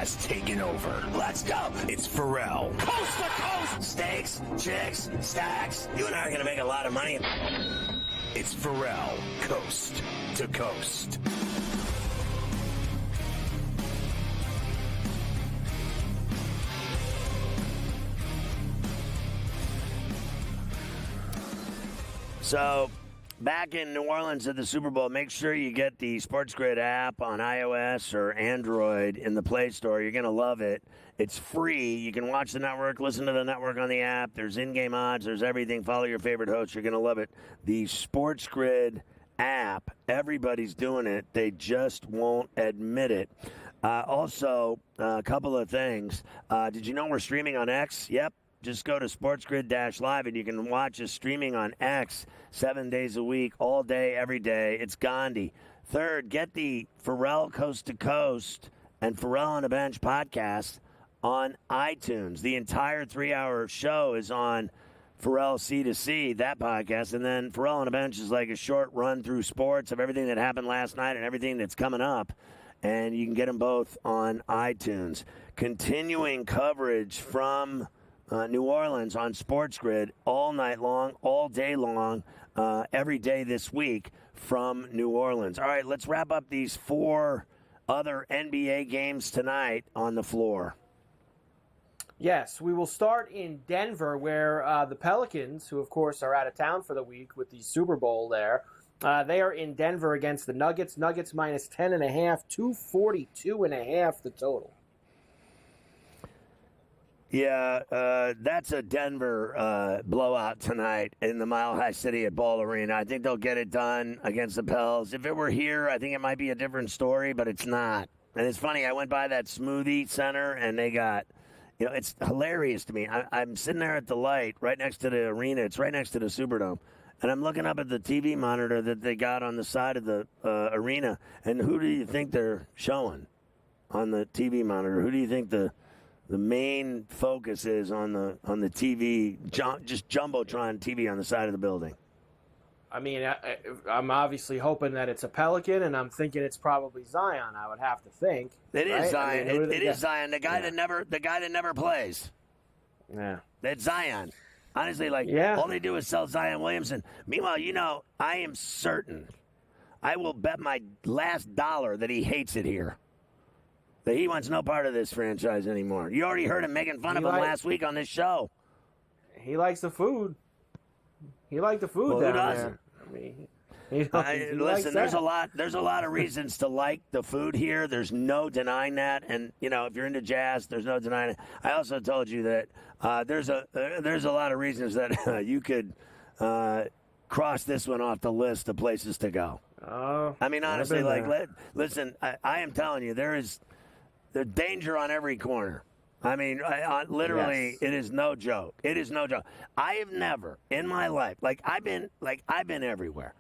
has taken over. Let's go. It's Ferrall. Coast to coast. Steaks, chicks, stacks. You and I are going to make a lot of money. It's Ferrall, coast to coast. So, back in New Orleans at the Super Bowl, make sure you get the SportsGrid app on iOS or Android in the Play Store. You're going to love it. It's free. You can watch the network, listen to the network on the app. There's in-game odds. There's everything. Follow your favorite host. You're going to love it. The SportsGrid app, everybody's doing it. They just won't admit it. Also, a couple of things. Did you know we're streaming on X? Yep. Just go to SportsGrid-Live, and you can watch us streaming on X 7 days a week, all day, every day. It's Gandhi. Third, get the Ferrall Coast to Coast and Ferrall on the Bench podcast on iTunes. The entire 3-hour show is on Ferrall C2C, that podcast. And then Ferrall on the Bench is like a short run through sports of everything that happened last night and everything that's coming up. And you can get them both on iTunes. Continuing coverage from New Orleans on SportsGrid all night long, all day long, every day this week from New Orleans. All right, let's wrap up these 4 other NBA games tonight on the floor. Yes, we will start in Denver, where the Pelicans, who of course are out of town for the week with the Super Bowl there, they are in Denver against the Nuggets. Nuggets minus 10.5, 242.5 the total. Yeah, that's a Denver blowout tonight in the Mile High City at Ball Arena. I think they'll get it done against the Pels. If it were here, I think it might be a different story, but it's not. And it's funny, I went by that smoothie center, and they got, it's hilarious to me. I'm sitting there at the light right next to the arena. It's right next to the Superdome. And I'm looking up at the TV monitor that they got on the side of the arena. And who do you think they're showing on the TV monitor? Who do you think the main focus is on the TV, just Jumbotron TV on the side of the building? I mean, I'm obviously hoping that it's a Pelican, and I'm thinking it's probably Zion. I would have to think it is right? Zion. I mean, it is Zion, the guy that never plays. Yeah, that's Zion. Honestly, all they do is sell Zion Williamson. Meanwhile, I am certain, I will bet my last dollar that he hates it here. That he wants no part of this franchise anymore. You already heard him making fun of him last week on this show. He likes the food. He liked the food down there. I mean, listen, there's a lot of reasons to like the food here. There's no denying that. And if you're into jazz, there's no denying it. I also told you that there's a lot of reasons that you could cross this one off the list of places to go. I mean, honestly, listen, I am telling you, there's danger on every corner. I mean, literally, yes. It is no joke. It is no joke. I have never in my life, I've been everywhere.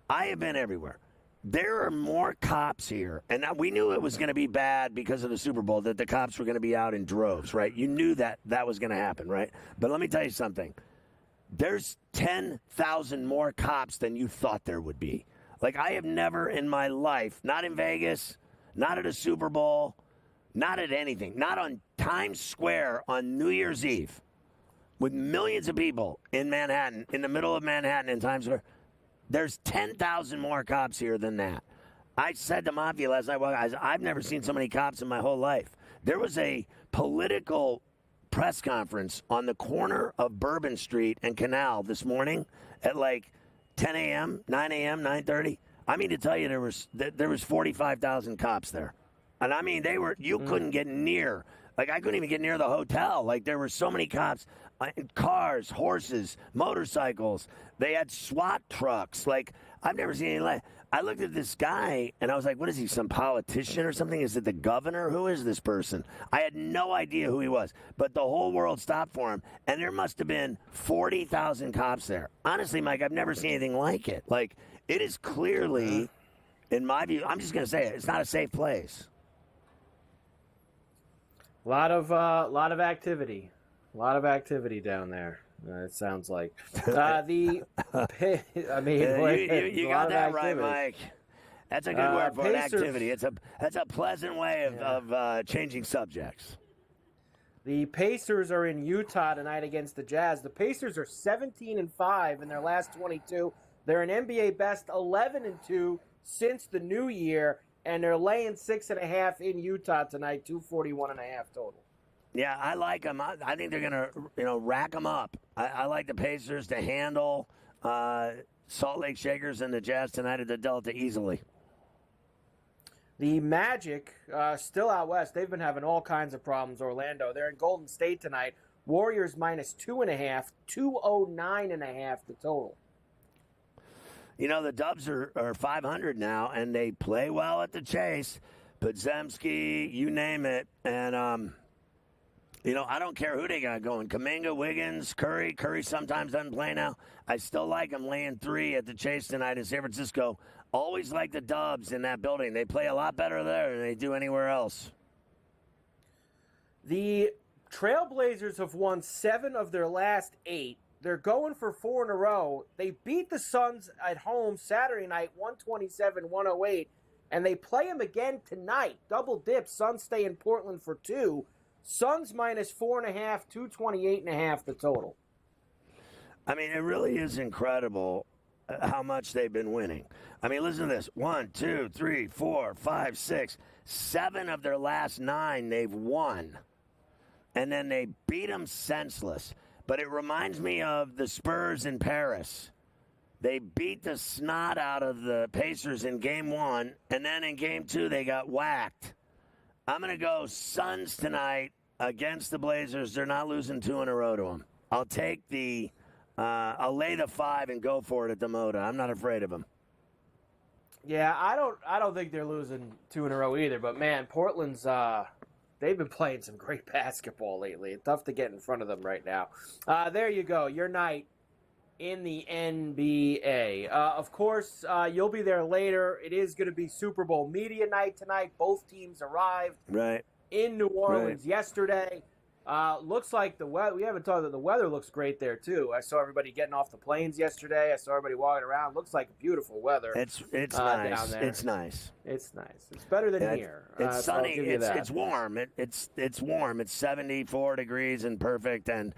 I have been everywhere. There are more cops here, and we knew it was going to be bad because of the Super Bowl, that the cops were going to be out in droves, right? You knew that was going to happen, right? But let me tell you something. There's 10,000 more cops than you thought there would be. I have never in my life, not in Vegas, not at a Super Bowl, not at anything, not on Times Square on New Year's Eve with millions of people in Manhattan, in the middle of Manhattan in Times Square. There's 10,000 more cops here than that. I said to Mafia last night, I've never seen so many cops in my whole life. There was a political press conference on the corner of Bourbon Street and Canal this morning at 10 a.m., 9 a.m., 9:30. I mean to tell you, there was 45,000 cops there. And I mean, you couldn't get near. I couldn't even get near the hotel. There were so many cops. Cars, horses, motorcycles. They had SWAT trucks. I've never seen anything. I looked at this guy, and I was like, what is he, some politician or something? Is it the governor? Who is this person? I had no idea who he was. But the whole world stopped for him. And there must have been 40,000 cops there. Honestly, Mike, I've never seen anything like it. It is clearly, in my view, I'm just going to say it, it's not a safe place. A lot of activity. A lot of activity down there. It sounds like. You got that right, Mike. That's a good word for Pacers, an activity. That's a pleasant way of changing subjects. The Pacers are in Utah tonight against the Jazz. The Pacers are 17-5 in their last 22. They're an NBA best 11-2 since the new year, and they're laying 6.5 in Utah tonight, 241.5 total. Yeah, I like them. I think they're gonna, rack them up. I like the Pacers to handle Salt Lake Shakers and the Jazz tonight at the Delta easily. The Magic, still out west, they've been having all kinds of problems, Orlando. They're in Golden State tonight. Warriors -2.5, 209.5 the total. The Dubs are 500 now, and they play well at the Chase. Podziemski, you name it. And, I don't care who they got going. Kuminga, Wiggins, Curry. Curry sometimes doesn't play now. I still like them laying 3 at the Chase tonight in San Francisco. Always like the Dubs in that building. They play a lot better there than they do anywhere else. The Trailblazers have won 7 of their last 8. They're going for 4 in a row. They beat the Suns at home Saturday night, 127-108, and they play them again tonight. Double dip. Suns stay in Portland for 2. Suns -4.5, 228.5 the total. I mean, it really is incredible how much they've been winning. I mean, listen to this. 1, 2, 3, 4, 5, 6, 7 of their last 9 they've won. And then they beat them senseless. But it reminds me of the Spurs in Paris. They beat the snot out of the Pacers in Game 1, and then in Game 2 they got whacked. I'm going to go Suns tonight against the Blazers. They're not losing 2 in a row to them. I'll lay the 5 and go for it at the Moda. I'm not afraid of them. Yeah, I don't think they're losing 2 in a row either. But man, Portland's they've been playing some great basketball lately. It's tough to get in front of them right now. There you go, your night in the NBA. Of course, you'll be there later. It is going to be Super Bowl media night tonight. Both teams arrived in New Orleans yesterday. Looks like the weather. We haven't talked about the weather. Looks great there too. I saw everybody getting off the planes yesterday. I saw everybody walking around. Looks like beautiful weather. It's nice. Down there. It's nice. It's nice. It's better than here. It's sunny. So it's warm. It's warm. It's 74 degrees and perfect. And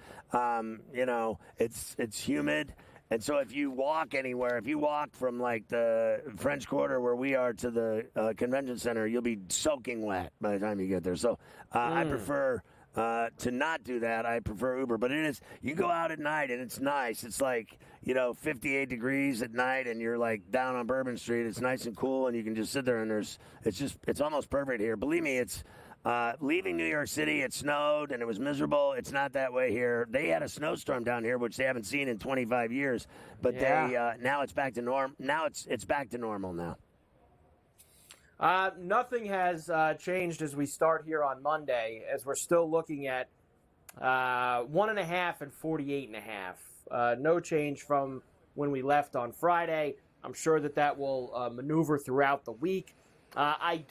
it's humid. And so if you walk anywhere, if you walk from like the French Quarter where we are to the convention center, you'll be soaking wet by the time you get there. So I prefer to not do that. I prefer Uber. But it is, you go out at night and it's nice. It's like, 58 degrees at night and you're like down on Bourbon Street. It's nice and cool and you can just sit there and it's almost perfect here. Believe me, it's leaving New York City, it snowed and it was miserable. It's not that way here. They had a snowstorm down here, which they haven't seen in 25 years. But now it's back to norm. Now it's back to normal now. Nothing has changed as we start here on Monday, as we're still looking at 1.5 and 48.5. No change from when we left on Friday. I'm sure that will maneuver throughout the week. I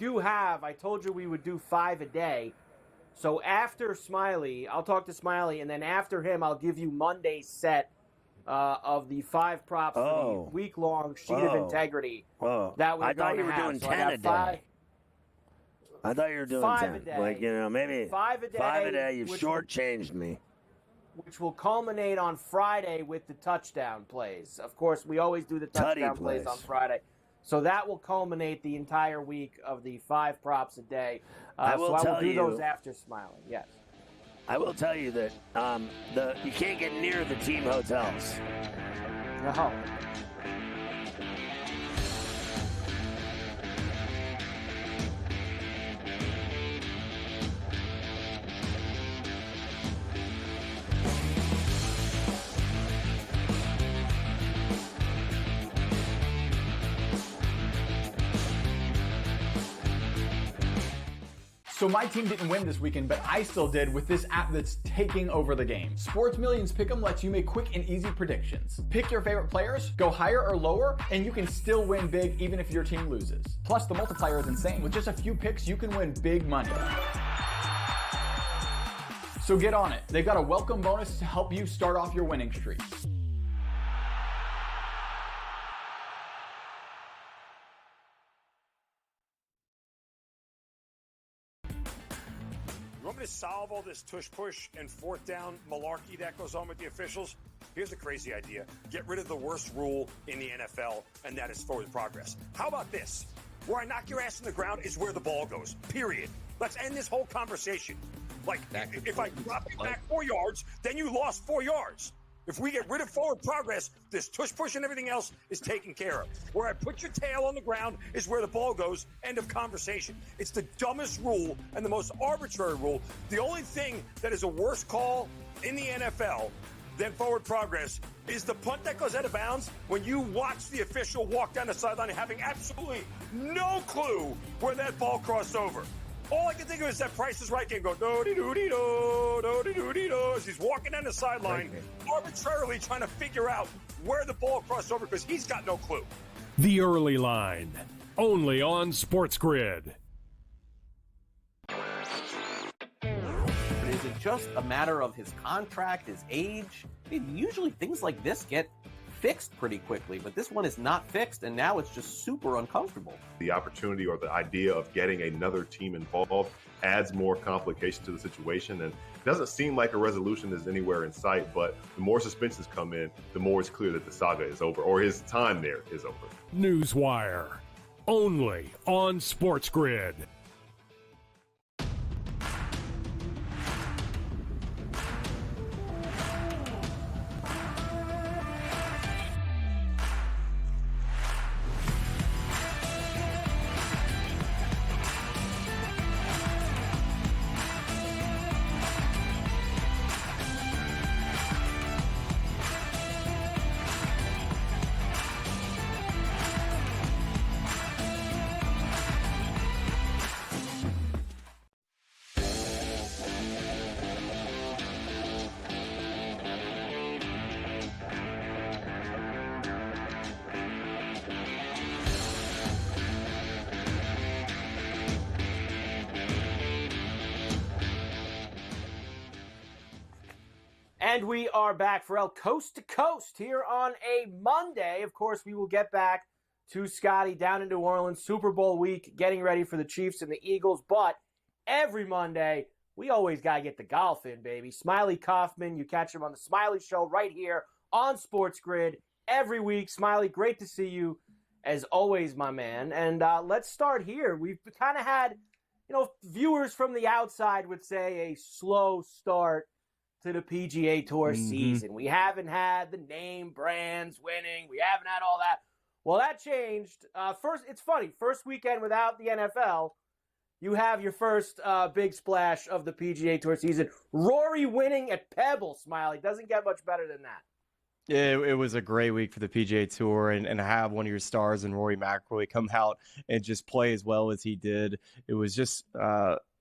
told you we would do 5 a day. So after Smiley, I'll talk to Smiley, and then after him, I'll give you Monday's set of the 5 props for the week-long sheet of integrity. That I thought you were doing 10 a day. I thought you were doing 5 10. a day. Like, maybe 5 a day. 5 a day. You've shortchanged me. Which will culminate on Friday with the touchdown plays. Of course, we always do the touchdown plays on Friday. So that will culminate the entire week of the 5 props a day. I will do those after Smiling, yes. I will tell you that you can't get near the team hotels. No. So my team didn't win this weekend, but I still did with this app that's taking over the game. Sports Millions Pick'em lets you make quick and easy predictions. Pick your favorite players, go higher or lower, and you can still win big even if your team loses. Plus, the multiplier is insane. With just a few picks, you can win big money. So get on it. They've got a welcome bonus to help you start off your winning streak. You want me to solve all this tush-push and fourth down malarkey that goes on with the officials? Here's a crazy idea. Get rid of the worst rule in the NFL, and that is forward progress. How about this? Where I knock your ass in the ground is where the ball goes, period. Let's end this whole conversation. Like, if I drop you back 4 yards, then you lost 4 yards. If we get rid of forward progress, this tush-push and everything else is taken care of. Where I put your tail on the ground is where the ball goes. End of conversation. It's the dumbest rule and the most arbitrary rule. The only thing that is a worse call in the NFL than forward progress is the punt that goes out of bounds when you watch the official walk down the sideline having absolutely no clue where that ball crossed over. All I can think of is that Price is Right game go do-de-do-de-do, do-de-do-de-do, as he's walking down the sideline, arbitrarily trying to figure out where the ball crossed over because he's got no clue. The Early Line, only on SportsGrid. Is it just a matter of his contract, his age? I mean, usually things like this get fixed pretty quickly, but this one is not fixed, and now it's just super uncomfortable. The opportunity or the idea of getting another team involved adds more complication to the situation, and it doesn't seem like a resolution is anywhere in sight, but the more suspensions come in, the more it's clear that the saga is over, or his time there is over. Newswire, only on SportsGrid. And we are back, Ferrall, coast to coast here on a Monday. Of course, we will get back to Scotty down in New Orleans, Super Bowl week, getting ready for the Chiefs and the Eagles. But every Monday, we always got to get the golf in, baby. Smiley Kaufman, you catch him on the Smiley Show right here on SportsGrid every week. Smiley, great to see you as always, my man. And let's start here. We've kind of had, viewers from the outside would say a slow start to the PGA Tour season. We haven't had the name brands winning. We haven't had all that. Well, that changed. It's funny. First weekend without the NFL, you have your first big splash of the PGA Tour season. Rory winning at Pebble, Smiley. Doesn't get much better than that. It was a great week for the PGA Tour, and have one of your stars in Rory McIlroy come out and just play as well as he did. It was just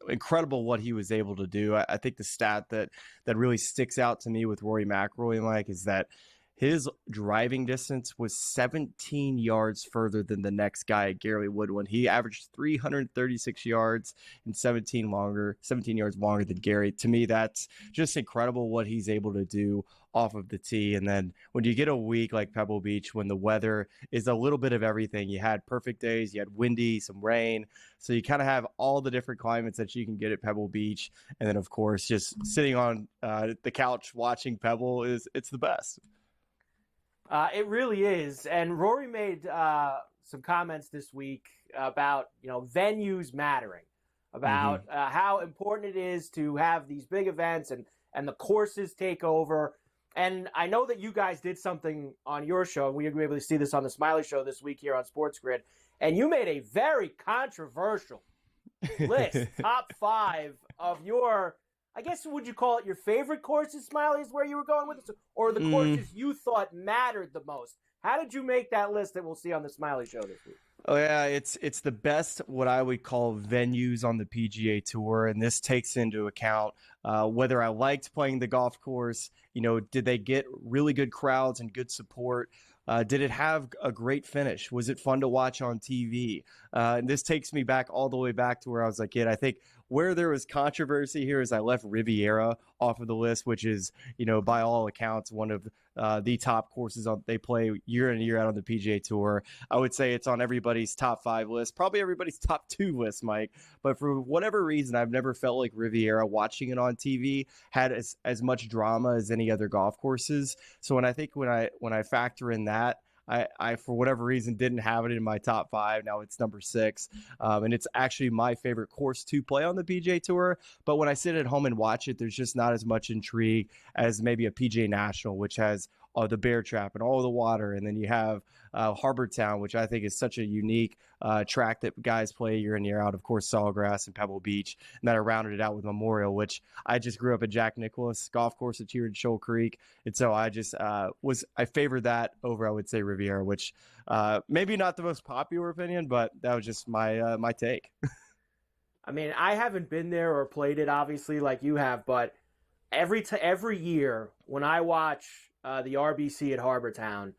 incredible what he was able to do. I think the stat that really sticks out to me with Rory McIlroy, Mike, is that his driving distance was 17 yards further than the next guy, Gary Woodland. He averaged 336 yards and 17 yards longer than Gary. To me, that's just incredible what he's able to do off of the tee. And then when you get a week like Pebble Beach, when the weather is a little bit of everything, you had perfect days, you had windy, some rain. So you kind of have all the different climates that you can get at Pebble Beach. And then, of course, just sitting on the couch watching Pebble it's the best. It really is. And Rory made some comments this week about, venues mattering, about how important it is to have these big events and the courses take over. And I know that you guys did something on your show, and we were able to see this on the Smiley Show this week here on SportsGrid, and you made a very controversial list, top 5 of your, I guess, would you call it your favorite courses, Smiley, is where you were going with this, or the courses you thought mattered the most? How did you make that list that we'll see on the Smiley Show this week? Oh, yeah, it's the best what I would call venues on the PGA Tour, and this takes into account whether I liked playing the golf course, did they get really good crowds and good support? Did it have a great finish? Was it fun to watch on TV? And this takes me back all the way back to where I was a kid. I think Where there was controversy here is I left Riviera off of the list, which is, by all accounts, one of the top courses they play year in and year out on the PGA Tour. I would say it's on everybody's top 5 list, probably everybody's top 2 list, Mike. But for whatever reason, I've never felt like Riviera, watching it on TV, had as much drama as any other golf courses. So when I factor in that, I for whatever reason didn't have it in my top 5. Now it's number 6, and it's actually my favorite course to play on the PGA Tour. But when I sit at home and watch it, there's just not as much intrigue as maybe a PGA National, which has the bear trap and all the water, and then you have Harbor Town, which I think is such a unique track that guys play year in year out. Of course, Sawgrass and Pebble Beach, and then I rounded it out with Memorial, which I just grew up at Jack Nicklaus Golf Course at here in Shoal Creek, and so I just I favored that over, I would say, Riviera, which maybe not the most popular opinion, but that was just my take. I mean, I haven't been there or played it, obviously, like you have, but every year when I watch the RBC at Harbor Town,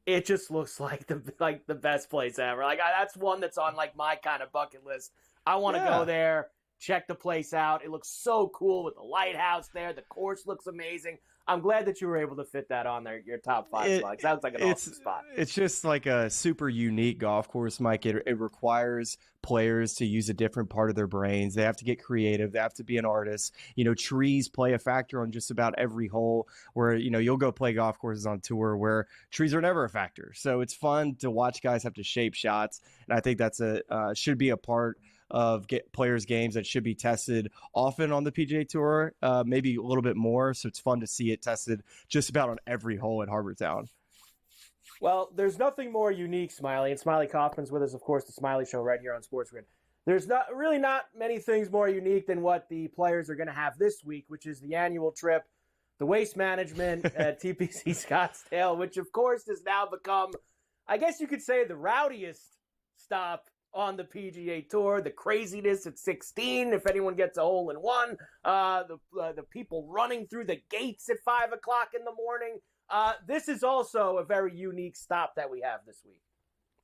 it just looks like the best place ever. That's one that's on my kind of bucket list. I want to go there, check the place out. It looks so cool with the lighthouse there. The course looks amazing. I'm glad that you were able to fit that on there, your top 5 spot. Sounds like an awesome spot. It's just like a super unique golf course, Mike. It requires players to use a different part of their brains. They have to get creative. They have to be an artist. Trees play a factor on just about every hole, where, you'll go play golf courses on tour where trees are never a factor. So it's fun to watch guys have to shape shots. And I think that's should be a part of players' games that should be tested often on the PGA Tour, maybe a little bit more. So it's fun to see it tested just about on every hole at Harbor Town. Well, there's nothing more unique, Smiley, and Smiley Kaufman's with us, of course, the Smiley Show right here on SportsGrid. There's not many things more unique than what the players are going to have this week, which is the annual trip, the Waste Management at TPC Scottsdale, which, of course, has now become, I guess you could say, the rowdiest stop on the PGA Tour. The craziness at 16, if anyone gets a hole in one, the people running through the gates at 5 o'clock in the morning. This is also a very unique stop that we have this week.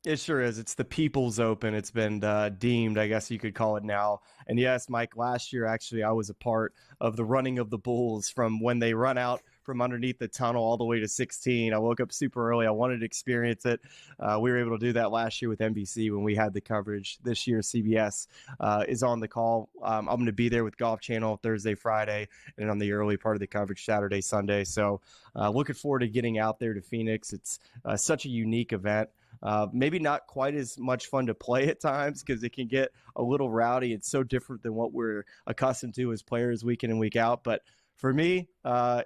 It sure is. It's the People's Open. It's been deemed, I guess you could call it now. And yes, Mike, last year, actually, I was a part of the running of the bulls from when they run out from underneath the tunnel all the way to 16. I woke up super early. I wanted to experience it. We were able to do that last year with NBC when we had the coverage. This year, CBS is on the call. I'm going to be there with Golf Channel Thursday, Friday, and on the early part of the coverage Saturday, Sunday. So looking forward to getting out there to Phoenix. It's such a unique event. Maybe not quite as much fun to play at times because it can get a little rowdy. It's so different than what we're accustomed to as players week in and week out. But for me,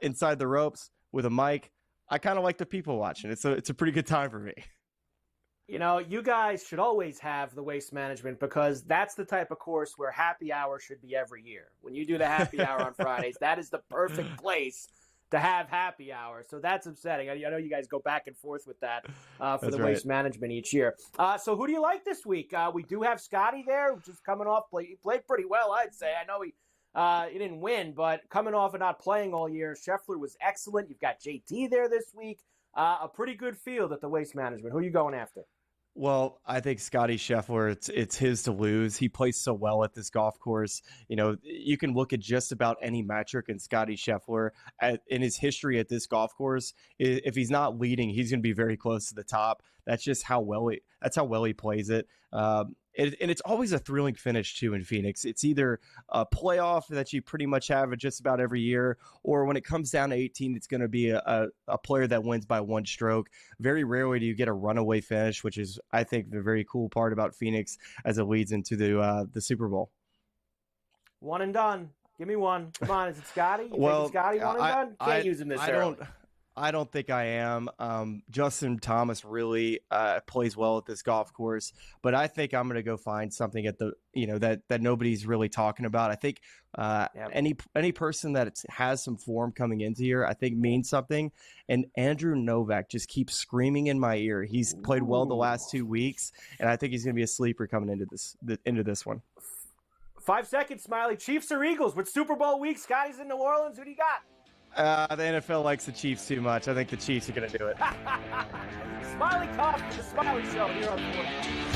inside the ropes with a mic, I kind of like the people watching. It's a pretty good time for me. You guys should always have the Waste Management because that's the type of course where happy hour should be every year. When you do the happy hour on Fridays, that is the perfect place to have happy hour. So that's upsetting. I know you guys go back and forth with that for the Waste Management each year. So who do you like this week? We do have Scotty there, just coming off. He played pretty well, I'd say. I know he didn't win, but coming off and not playing all year, Scheffler was excellent. You've got JT there this week. A pretty good field at the Waste Management. Who are you going after? Well, I think Scotty Scheffler, it's his to lose. He plays so well at this golf course. You can look at just about any metric in Scotty Scheffler in his history at this golf course. If he's not leading, he's going to be very close to the top. That's just how well he plays it. And it's always a thrilling finish, too, in Phoenix. It's either a playoff that you pretty much have at just about every year, or when it comes down to 18, it's going to be a player that wins by one stroke. Very rarely do you get a runaway finish, which is, I think, the very cool part about Phoenix as it leads into the Super Bowl. One and done. Give me one. Come on, is it Scotty? You Scotty one and done? Can't use him this early. I don't think I am. Justin Thomas really plays well at this golf course, but I think I'm going to go find something at the that nobody's really talking about. I think any person that has some form coming into here, I think means something. And Andrew Novak just keeps screaming in my ear. He's played well the last 2 weeks, and I think he's going to be a sleeper coming into this one. 5 seconds, Smiley. Chiefs or Eagles with Super Bowl week? Scotty's in New Orleans. Who do you got? The NFL likes the Chiefs too much. I think the Chiefs are going to do it. Smiley Kaufman, the Smiley Show here on SportsGrid.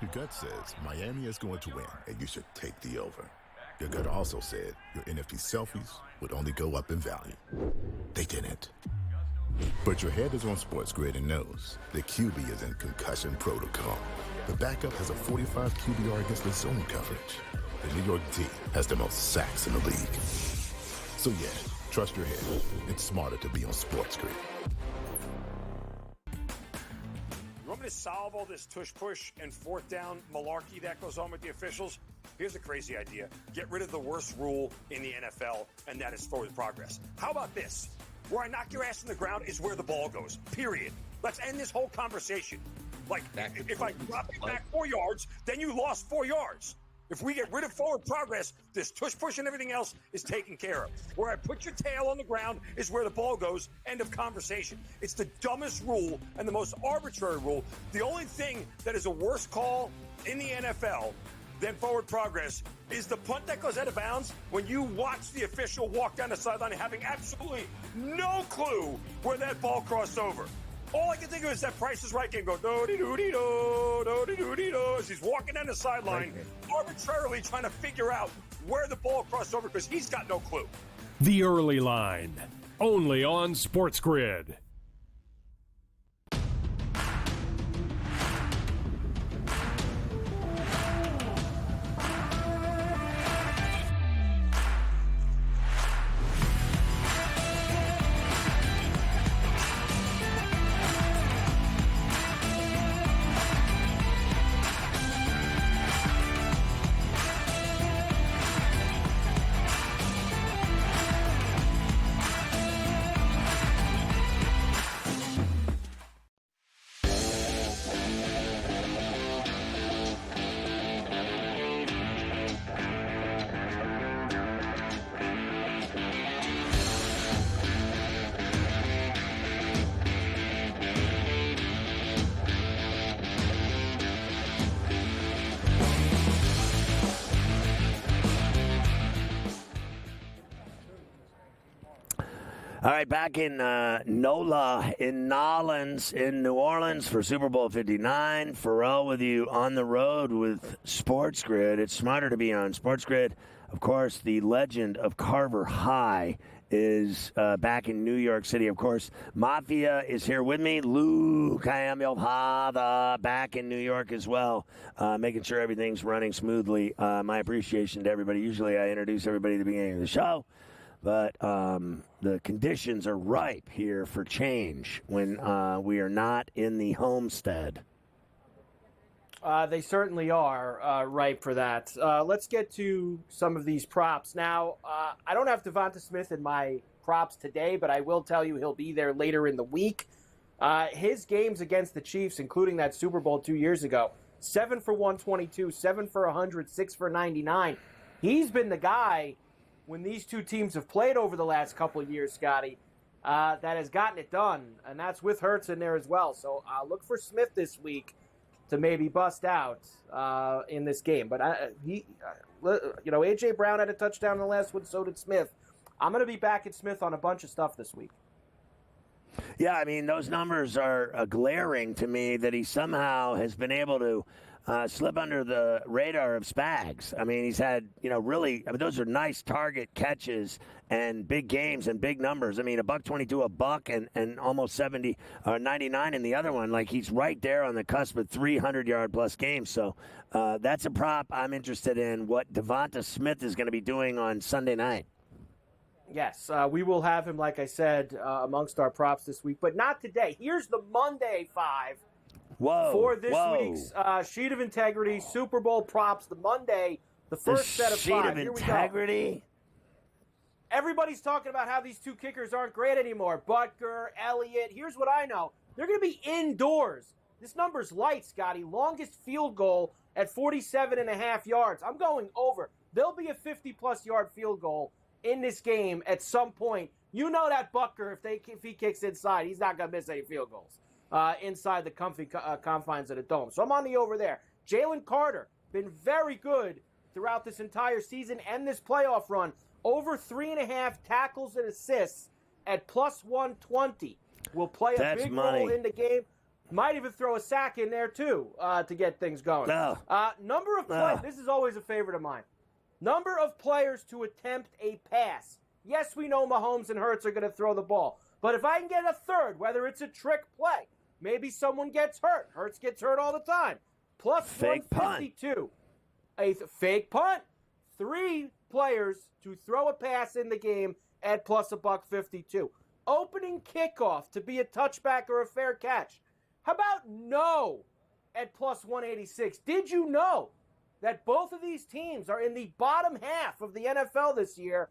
Your gut says Miami is going to win, and you should take the over. Your gut also said your NFT selfies would only go up in value. They didn't. But your head is on SportsGrid and knows the QB is in concussion protocol. The backup has a 45 QBR against the zone coverage. The New York D has the most sacks in the league. So yeah, trust your head. It's smarter to be on SportsGrid. You want me to solve all this tush-push and fourth down malarkey that goes on with the officials? Here's a crazy idea. Get rid of the worst rule in the NFL, and that is forward progress. How about this? Where I knock your ass in the ground is where the ball goes, period. Let's end this whole conversation. Like, if I drop it back 4 yards, then you lost 4 yards. If we get rid of forward progress, this tush-push and everything else is taken care of. Where I put your tail on the ground is where the ball goes, end of conversation. It's the dumbest rule and the most arbitrary rule. The only thing that is a worse call in the NFL than forward progress is the punt that goes out of bounds when you watch the official walk down the sideline having absolutely no clue where that ball crossed over. All I can think of is that Price is Right game go do-de-do-de-do, do-de-do-de-do, as he's walking down the sideline, arbitrarily trying to figure out where the ball crossed over because he's got no clue. The Early Line, only on SportsGrid. All right, back in NOLA in Nolens in New Orleans for Super Bowl 59. Ferrall with you on the road with SportsGrid. It's smarter to be on SportsGrid. Of course, the legend of Carver High is back in New York City. Of course, Mafia is here with me. Luke, I am your father, back in New York as well, making sure everything's running smoothly. My appreciation to everybody. Usually I introduce everybody at the beginning of the show. But the conditions are ripe here for change when we are not in the homestead. They certainly are ripe for that. Let's get to some of these props. Now, I don't have Devonta Smith in my props today, but I will tell you he'll be there later in the week. His games against the Chiefs, including that Super Bowl 2 years ago, 7 for 122, 7 for 100, 6 for 99. He's been the guy when these two teams have played over the last couple of years, Scotty, that has gotten it done, and that's with Hurts in there as well. So look for Smith this week to maybe bust out in this game. But A.J. Brown had a touchdown in the last one, so did Smith. I'm going to be back at Smith on a bunch of stuff this week. Yeah, I mean, those numbers are glaring to me that he somehow has been able to slip under the radar of Spags. I mean, he's had, those are nice target catches and big games and big numbers. I mean, $122 a buck and almost 70 or 99 in the other one. Like, he's right there on the cusp of 300-yard plus games. So that's a prop I'm interested in, what Devonta Smith is going to be doing on Sunday night. Yes, we will have him, like I said, amongst our props this week, but not today. Here's the Monday 5. For this week's Sheet of Integrity Super Bowl props, the Monday, the first set of 5. Sheet of Integrity? Everybody's talking about how these two kickers aren't great anymore. Butker, Elliott. Here's what I know. They're going to be indoors. This number's light, Scotty. Longest field goal at 47.5 yards. I'm going over. There'll be a 50-plus yard field goal in this game at some point. You know that Butker, if he kicks inside, he's not going to miss any field goals. Inside the comfy confines of the dome. So I'm on the over there. Jalen Carter, been very good throughout this entire season and this playoff run. Over 3.5 tackles and assists at plus 120. Will play a big role in the game. Might even throw a sack in there, too, to get things going. No. Number of players. This is always a favorite of mine. Number of players to attempt a pass. Yes, we know Mahomes and Hurts are going to throw the ball. But if I can get a third, whether it's a trick play, maybe someone gets hurt. Hurts gets hurt all the time. Plus fake 152. A fake punt. 3 players to throw a pass in the game at plus $1.52. Opening kickoff to be a touchback or a fair catch. How about no at plus 186? Did you know that both of these teams are in the bottom half of the NFL this year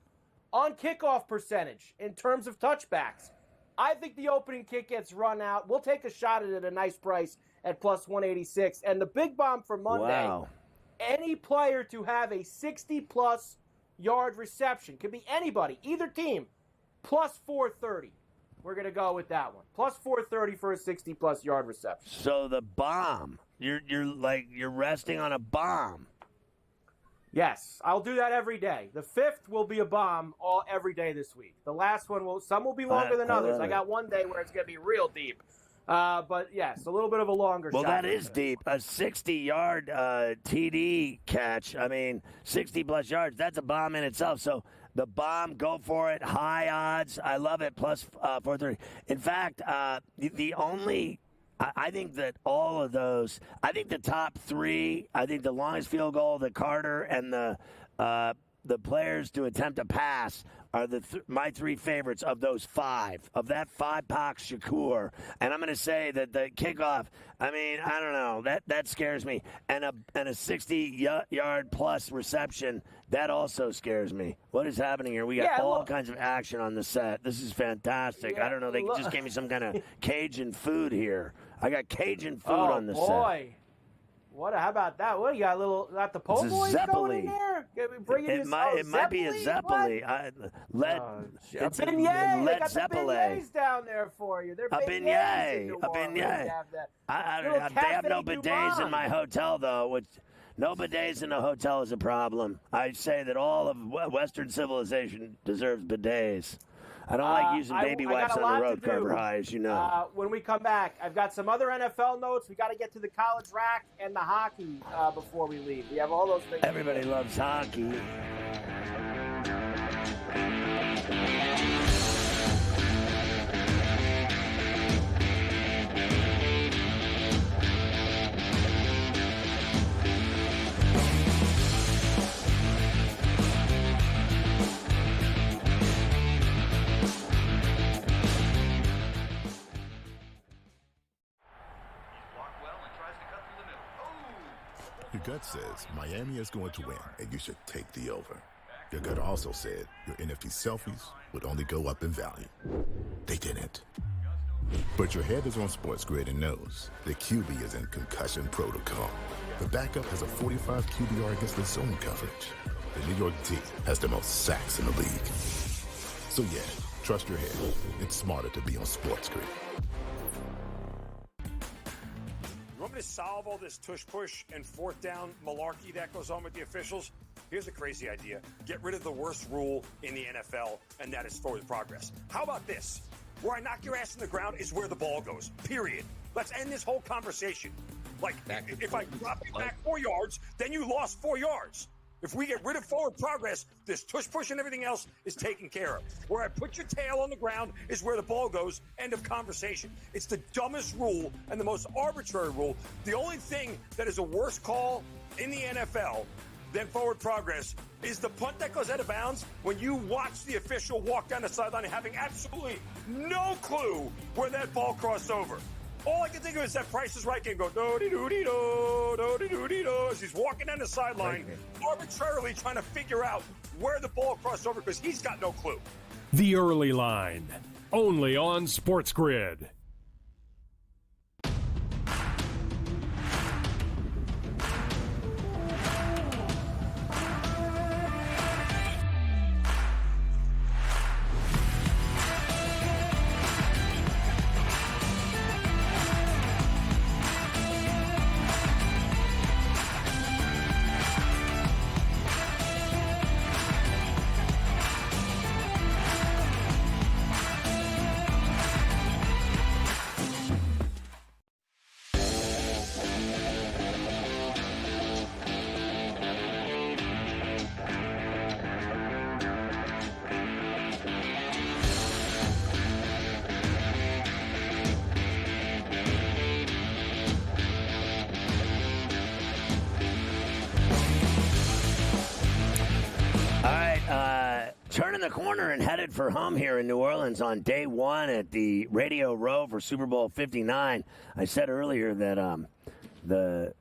on kickoff percentage in terms of touchbacks? I think the opening kick gets run out. We'll take a shot at it at a nice price at plus 186. And the big bomb for Monday, any player to have a 60-plus yard reception, could be anybody, either team, plus 430. We're going to go with that one. Plus 430 for a 60-plus yard reception. So the bomb, you're resting on a bomb. Yes, I'll do that every day. The 5th will be a bomb every day this week. The last one some will be longer than others. I got one day where it's going to be real deep. But yes, a little bit of a longer shot. Well, that is deep. A 60-yard TD catch. I mean, 60-plus yards, that's a bomb in itself. So the bomb, go for it. High odds. I love it. Plus 430. In fact, I think that all of those, I think the top 3, I think the longest field goal, the Carter, and the players to attempt a pass are my 3 favorites of those 5. Of that 5-pack Shakur. And I'm going to say that the kickoff, I mean, I don't know. That scares me. And a 60-yard plus reception, that also scares me. What is happening here? We got all kinds of action on the set. This is fantastic. I don't know. They just gave me some kind of Cajun food here. I got Cajun food on the set. Oh, boy. How about that? What, you got the po' boys going in there? It might be a Zeppeli. It's a beignet. They got the beignets down there for you. They're beignet. A beignet. They have no bidets in my hotel, though, which no bidets in a hotel is a problem. I say that all of Western civilization deserves bidets. I don't like using baby wipes on the road, Carver High, as you know. When we come back, I've got some other NFL notes. We got to get to the college rack and the hockey before we leave. We have all those things. Everybody loves hockey. Your gut says Miami is going to win, and you should take the over. Your gut also said your NFT selfies would only go up in value. They didn't. But your head is on SportsGrid and knows the QB is in concussion protocol. The backup has a 45 QBR against the zone coverage. The New York D has the most sacks in the league. So yeah, trust your head. It's smarter to be on SportsGrid. You want me to solve all this tush-push and 4th down malarkey that goes on with the officials? Here's a crazy idea. Get rid of the worst rule in the NFL, and that is forward progress. How about this? Where I knock your ass in the ground is where the ball goes, period. Let's end this whole conversation. Like, if I drop you back 4 yards, then you lost 4 yards. If we get rid of forward progress, this tush-push and everything else is taken care of. Where I put your tail on the ground is where the ball goes. End of conversation. It's the dumbest rule and the most arbitrary rule. The only thing that is a worse call in the NFL than forward progress is the punt that goes out of bounds when you watch the official walk down the sideline having absolutely no clue where that ball crossed over. All I can think of is that Price is Right game go do-de-do-de-do, do-de-do-de-do, as he's walking down the sideline, arbitrarily trying to figure out where the ball crossed over because he's got no clue. The Early Line, only on SportsGrid. turning the corner and headed for home here in New Orleans on day one at the Radio Row for Super Bowl 59. I said earlier that the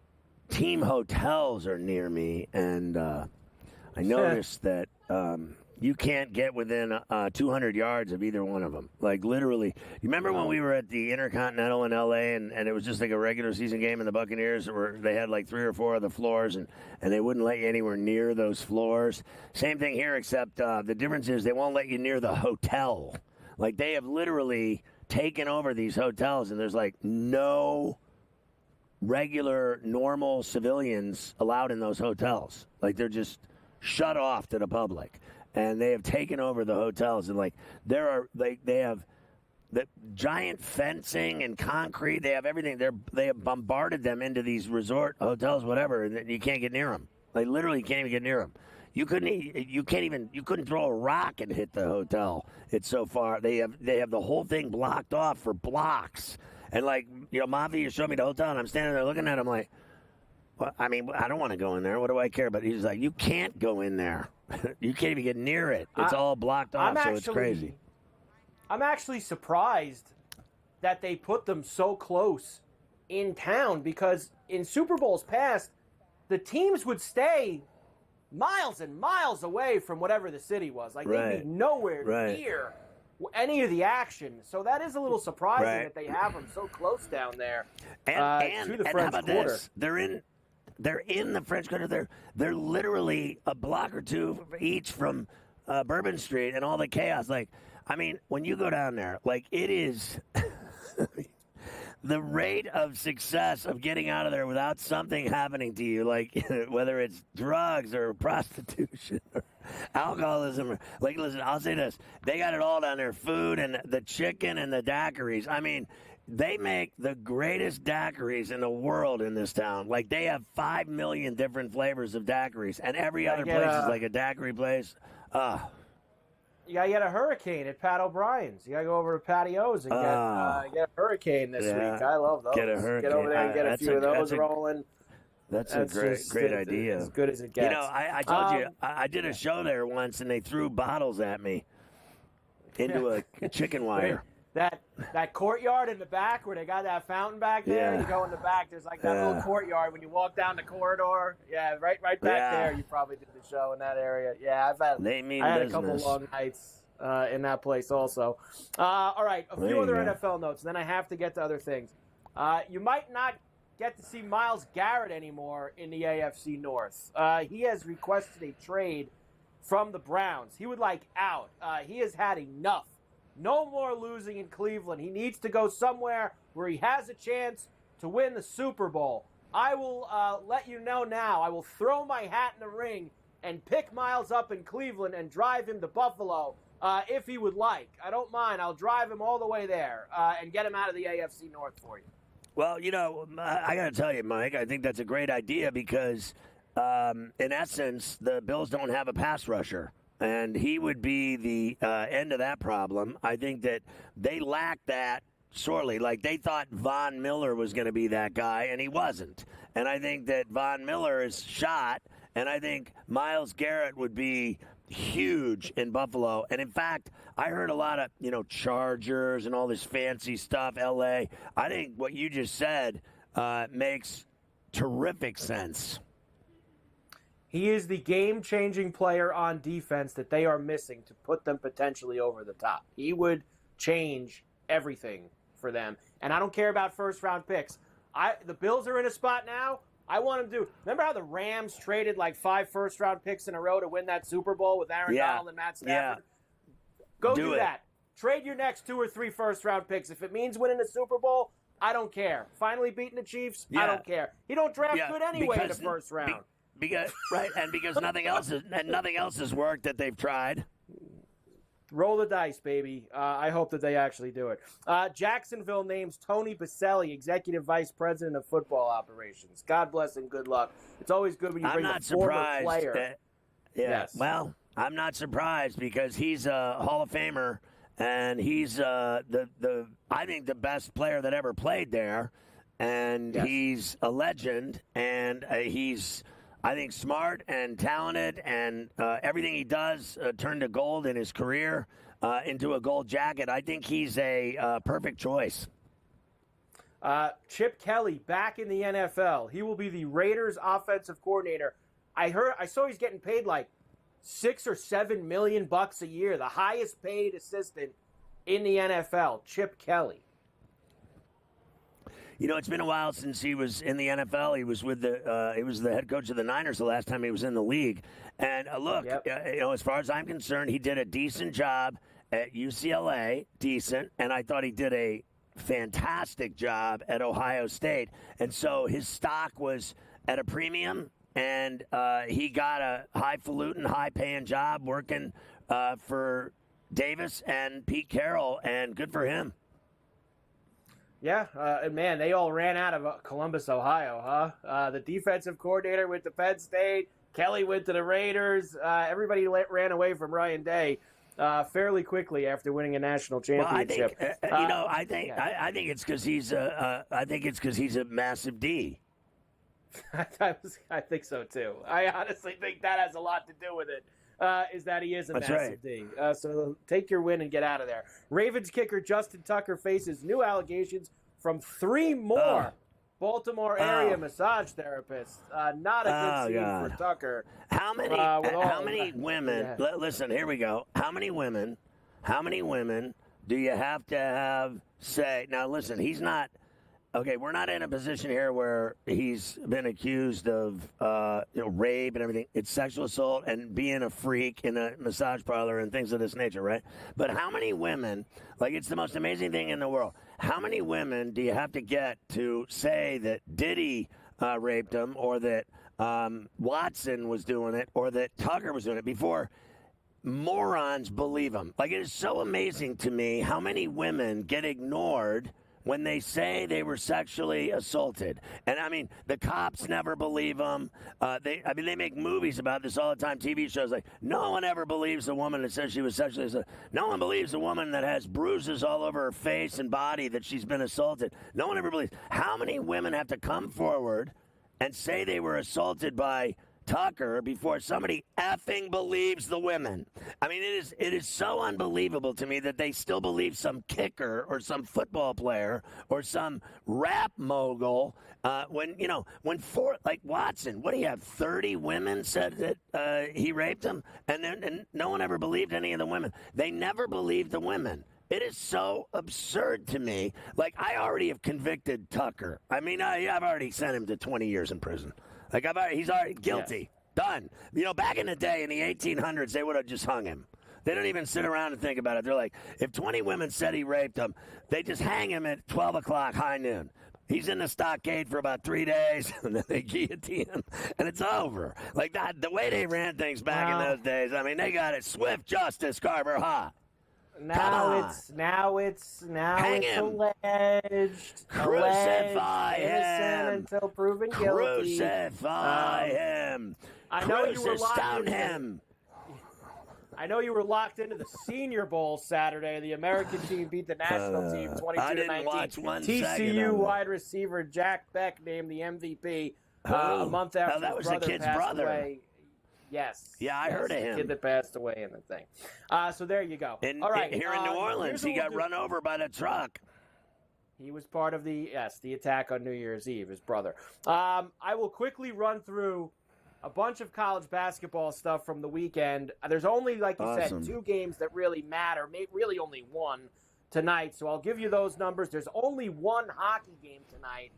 team hotels are near me, and I noticed that you can't get within 200 yards of either one of them. Like, literally. You remember when we were at the Intercontinental in L.A., and it was just like a regular season game, and the Buccaneers were, they had like 3 or 4 of the floors, and they wouldn't let you anywhere near those floors? Same thing here, except the difference is they won't let you near the hotel. Like, they have literally taken over these hotels, and there's like no regular, normal civilians allowed in those hotels. Like, they're just shut off to the public. And they have taken over the hotels, and like they have the giant fencing and concrete. They have everything. They have bombarded them into these resort hotels, whatever, and you can't get near them. Like, literally, you can't even get near them. You couldn't throw a rock and hit the hotel. It's so far. They have the whole thing blocked off for blocks. And like, Mavi showed me the hotel, and I'm standing there looking at him like, well, I mean, I don't want to go in there. What do I care? But he's like, you can't go in there. You can't even get near it. It's all blocked off, so it's crazy. I'm actually surprised that they put them so close in town, because in Super Bowls past, the teams would stay miles and miles away from whatever the city was. Like, they'd be nowhere near any of the action. So that is a little surprising that they have them so close down there to the French Quarter. This? They're in the French Quarter. They're literally a block or two each from Bourbon Street and all the chaos. Like, I mean, when you go down there, like, it is the rate of success of getting out of there without something happening to you, like whether it's drugs or prostitution or alcoholism. Or, like, listen, I'll say this: they got it all down there: food and the chicken and the daiquiris. I mean, they make the greatest daiquiris in the world in this town. Like, they have 5 million different flavors of daiquiris, and every other place is like a daiquiri place. You gotta get a hurricane at Pat O'Brien's. You gotta go over to Patios and get a hurricane this week. I love those. Get a hurricane. Get over there and get a few of those rolling. That's a great idea. As good as it gets. I told you, I did a show there once, and they threw bottles at me into a chicken wire. That courtyard in the back where they got that fountain back there, you go in the back, there's like that little courtyard when you walk down the corridor. Yeah, right back there. You probably did the show in that area. Yeah, I had a couple long nights in that place also. All right, a few other NFL notes, and then I have to get to other things. You might not get to see Myles Garrett anymore in the AFC North. He has requested a trade from the Browns. He would like out. He has had enough. No more losing in Cleveland. He needs to go somewhere where he has a chance to win the Super Bowl. I will let you know now. I will throw my hat in the ring and pick Myles up in Cleveland and drive him to Buffalo if he would like. I don't mind. I'll drive him all the way there and get him out of the AFC North for you. Well, I got to tell you, Mike, I think that's a great idea because, in essence, the Bills don't have a pass rusher. And he would be the end of that problem. I think that they lack that sorely. Like, they thought Von Miller was going to be that guy, and he wasn't. And I think that Von Miller is shot, and I think Myles Garrett would be huge in Buffalo. And, in fact, I heard a lot of, Chargers and all this fancy stuff, L.A. I think what you just said makes terrific sense. He is the game-changing player on defense that they are missing to put them potentially over the top. He would change everything for them. And I don't care about first-round picks. The Bills are in a spot now. I want them to. Remember how the Rams traded like 5 first-round picks in a row to win that Super Bowl with Aaron Donald and Matt Stafford? Yeah. Go do that. Trade your next 2 or 3 first-round picks. If it means winning the Super Bowl, I don't care. Finally beating the Chiefs, I don't care. He don't draft good anyway in the first round. Because nothing else has worked that they've tried. Roll the dice, baby. I hope that they actually do it. Jacksonville names Tony Baselli executive vice president of football operations. God bless and good luck. It's always good when you bring a former player. Yes. Well, I'm not surprised because he's a Hall of Famer and he's I think the best player that ever played there, and he's a legend, and he's I think smart and talented, and everything he does turned to gold in his career, into a gold jacket. I think he's a perfect choice. Chip Kelly back in the NFL. He will be the Raiders offensive coordinator. I saw he's getting paid like $6 or $7 million a year, the highest paid assistant in the NFL, Chip Kelly. You know, it's been a while since he was in the NFL. He was with he was the head coach of the Niners the last time he was in the league. And look, you know, as far as I'm concerned, he did a decent job at UCLA, decent, and I thought he did a fantastic job at Ohio State. And so his stock was at a premium, and he got a highfalutin, high-paying job working for Davis and Pete Carroll, and good for him. Yeah, man, they all ran out of Columbus, Ohio, huh? The defensive coordinator went to Penn State. Kelly went to the Raiders. Everybody ran away from Ryan Day fairly quickly after winning a national championship. Well, I think, I think it's because he's a massive D. I think so too. I honestly think that has a lot to do with it. Is that he is a massive D. So take your win and get out of there. Ravens kicker Justin Tucker faces new allegations from 3 more Baltimore area massage therapists. Not a good scene for Tucker. How many women? Yeah. Listen, here we go. How many women do you have to have say? Now, listen, he's not. Okay, we're not in a position here where he's been accused of rape and everything. It's sexual assault and being a freak in a massage parlor and things of this nature, right? But how many women, like it's the most amazing thing in the world, how many women do you have to get to say that Diddy raped him, or that Watson was doing it, or that Tucker was doing it before morons believe him? Like, it is so amazing to me how many women get ignored when they say they were sexually assaulted. And, I mean, the cops never believe them. They make movies about this all the time, TV shows. Like, no one ever believes a woman that says she was sexually assaulted. No one believes a woman that has bruises all over her face and body that she's been assaulted. No one ever believes. How many women have to come forward and say they were assaulted by Tucker before somebody effing believes the women? I mean, it is so unbelievable to me that they still believe some kicker or some football player or some rap mogul when like Watson, what do you have? 30 women said that he raped him, and no one ever believed any of the women. They never believed the women. It is so absurd to me. Like, I already have convicted Tucker. I mean, I've already sent him to 20 years in prison. Like, he's already guilty. Yes. Done. You know, back in the day, in the 1800s, they would have just hung him. They don't even sit around and think about it. They're like, if 20 women said he raped them, they just hang him at 12 o'clock, high noon. He's in the stockade for about 3 days, and then they guillotine him, and it's over. Like that, the way they ran things back in those days, I mean, they got it. Swift justice, Carver, ha. Now it's alleged. Crucify him until proven guilty. Crucify him. I know you were locked him. I know you were locked into the Senior Bowl Saturday. The American team beat the national team 22-19. I didn't watch 1 TCU second wide receiver Jack Beck named the MVP a month after that was his brother the kid's passed brother. Away. Yes. Yeah, I heard of him. The kid that passed away in the thing. So there you go. All right. Here in New Orleans, he got run over by the truck. He was part of the attack on New Year's Eve, his brother. I will quickly run through a bunch of college basketball stuff from the weekend. There's only, like you said, 2 games that really matter, really only one tonight. So I'll give you those numbers. There's only 1 hockey game tonight.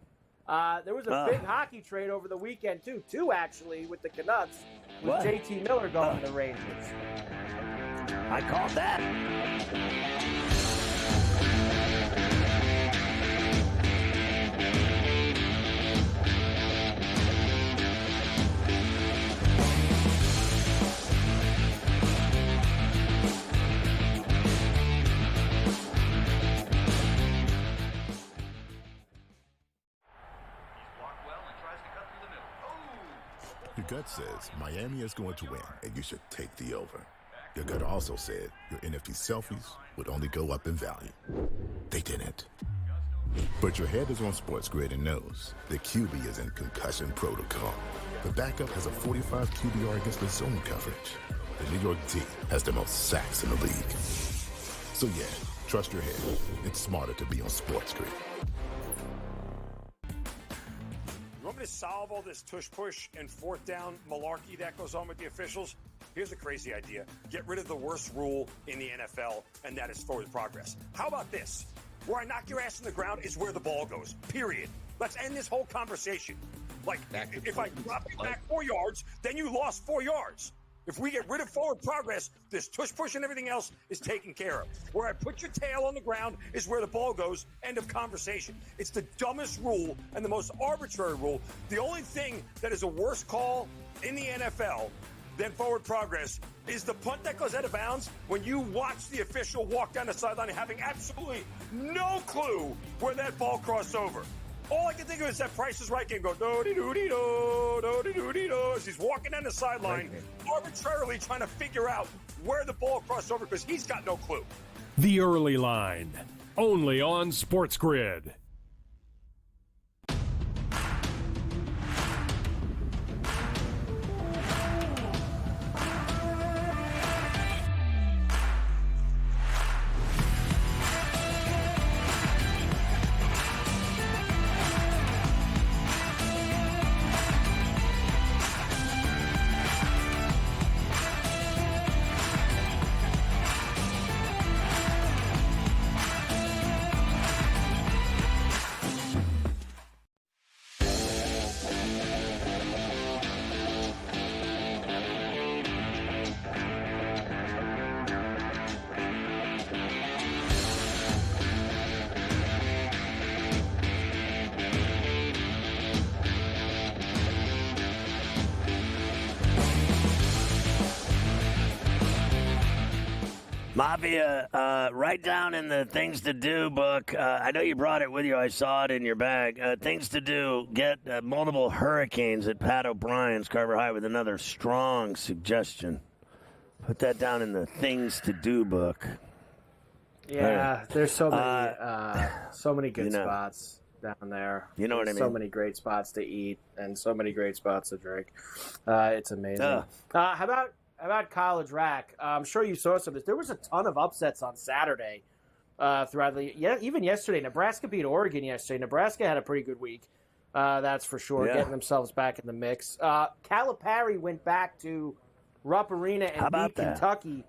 There was a big hockey trade over the weekend, too. 2, actually, with the Canucks, with JT Miller going to the Rangers. I called that. Your gut says Miami is going to win, and you should take the over. Your gut also said your NFT selfies would only go up in value. They didn't. But your head is on SportsGrid and knows the QB is in concussion protocol. The backup has a 45 QBR against the zone coverage. The New York D has the most sacks in the league. So yeah, trust your head. It's smarter to be on SportsGrid. You want me to solve all this tush-push and fourth down malarkey that goes on with the officials? Here's a crazy idea. Get rid of the worst rule in the NFL, and that is forward progress. How about this? Where I knock your ass in the ground is where the ball goes, period. Let's end this whole conversation. Like, if I drop you back 4 yards, then you lost 4 yards. If we get rid of forward progress, this tush-push and everything else is taken care of. Where I put your tail on the ground is where the ball goes, end of conversation. It's the dumbest rule and the most arbitrary rule. The only thing that is a worse call in the NFL than forward progress is the punt that goes out of bounds when you watch the official walk down the sideline having absolutely no clue where that ball crossed over. All I can think of is that Price is Right game go do-de-do-de-do, do-de-do-de-do, as he's walking down the sideline, arbitrarily trying to figure out where the ball crossed over because he's got no clue. The Early Line, only on SportsGrid. Mafia, write down in the Things to Do book. I know you brought it with you. I saw it in your bag. Things to do. Get multiple hurricanes at Pat O'Brien's Carver High with another strong suggestion. Put that down in the Things to Do book. Yeah, there's so many good spots down there. You know what I mean? So many great spots to eat and so many great spots to drink. It's amazing. How about College Rack? I'm sure you saw some of this. There was a ton of upsets on Saturday throughout even yesterday. Nebraska beat Oregon yesterday. Nebraska had a pretty good week, that's for sure, getting themselves back in the mix. Calipari went back to Rupp Arena and beat Kentucky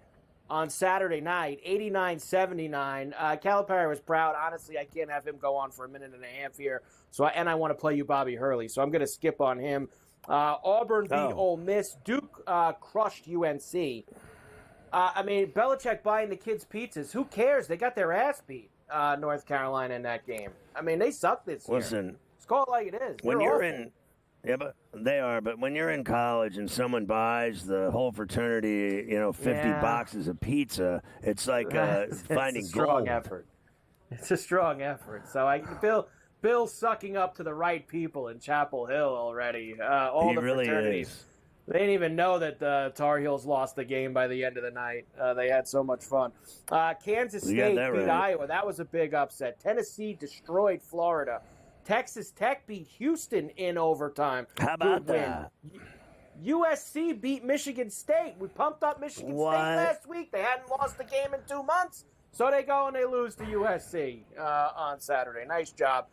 on Saturday night, 89-79. Calipari was proud. Honestly, I can't have him go on for a minute and a half here. I want to play you Bobby Hurley, so I'm going to skip on him. Auburn beat Ole Miss. Duke crushed UNC. Belichick buying the kids pizzas. Who cares? They got their ass beat, North Carolina, in that game. They suck this year. Listen, let's call it like it is. When you're in, but they are. But when you're in college and someone buys the whole fraternity, 50 boxes of pizza, it's like finding it's a strong gold. effort. It's a strong effort. So Bill's sucking up to the right people in Chapel Hill already. All the really fraternities. is. They didn't even know that the Tar Heels lost the game by the end of the night. They had so much fun. Kansas State beat Iowa. That was a big upset. Tennessee destroyed Florida. Texas Tech beat Houston in overtime. How about that? USC beat Michigan State. We pumped up Michigan State last week. They hadn't lost the game in 2 months. So they go and they lose to USC on Saturday. Nice job.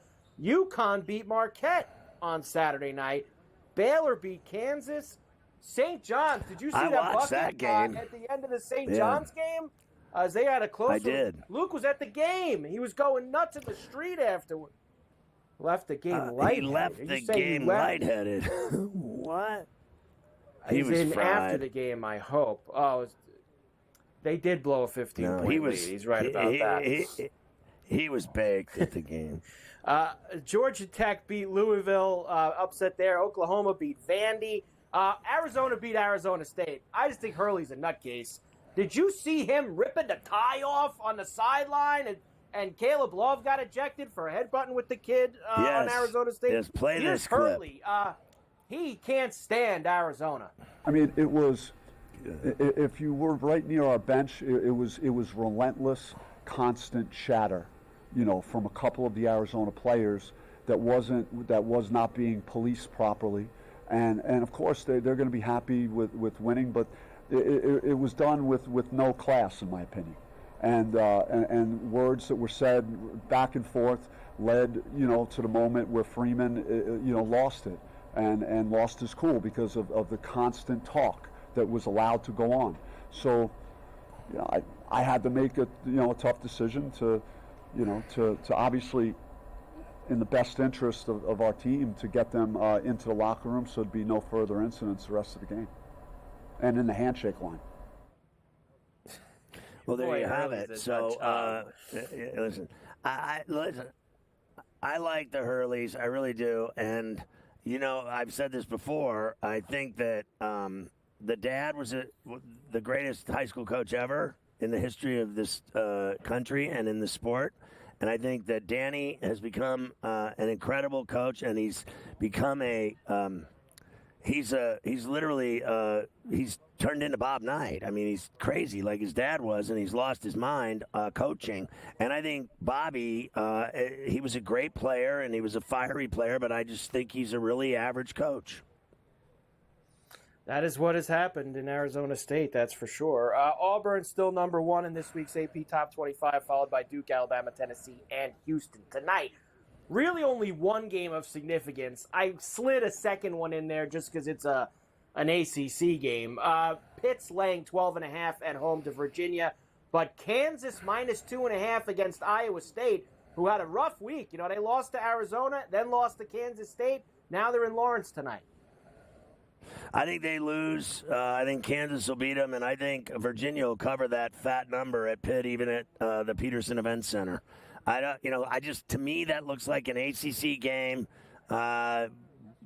UConn beat Marquette on Saturday night. Baylor beat Kansas. St. John's. Did you see that bucket game. At the end of the St. John's game? As they had a close. I did. Luke was at the game. He was going nuts in the street afterward. Left the game lightheaded. He left the game lightheaded. What? He was in fried. after the game, I hope. They did blow a 15-point lead. He's right about that. He was baked at the game. Georgia Tech beat Louisville, upset there. Oklahoma beat Vandy. Arizona beat Arizona State. I just think Hurley's a nutcase. Did you see him ripping the tie off on the sideline? And Caleb Love got ejected for headbutting with the kid on Arizona State. Yes, play Here's this clip. Hurley. He can't stand Arizona. It was, if you were right near our bench, it was relentless, constant chatter. from a couple of the Arizona players that was not being policed properly, and of course they're going to be happy with winning, but it was done with no class, in my opinion, and words that were said back and forth led to the moment where Freeman lost it and lost his cool because of the constant talk that was allowed to go on. So I had to make a tough decision to obviously, in the best interest of our team, to get them into the locker room so there'd be no further incidents the rest of the game. And in the handshake line. Well, there you have it. So, listen, I like the Hurleys. I really do. And, I've said this before. I think that the dad was the greatest high school coach ever in the history of this country and in the sport. And I think that Danny has become an incredible coach, and he's become he's turned into Bob Knight. I mean, he's crazy like his dad was, and he's lost his mind coaching. And I think Bobby, he was a great player, and he was a fiery player, but I just think he's a really average coach. That is what has happened in Arizona State, that's for sure. Auburn still number one in this week's AP Top 25, followed by Duke, Alabama, Tennessee, and Houston tonight. Really only one game of significance. I slid a second one in there just because it's an ACC game. Pitt's laying 12.5 at home to Virginia, but Kansas minus 2.5 against Iowa State, who had a rough week. They lost to Arizona, then lost to Kansas State. Now they're in Lawrence tonight. I think they lose. I think Kansas will beat them, and I think Virginia will cover that fat number at Pitt, even at the Peterson Event Center. To me, that looks like an ACC game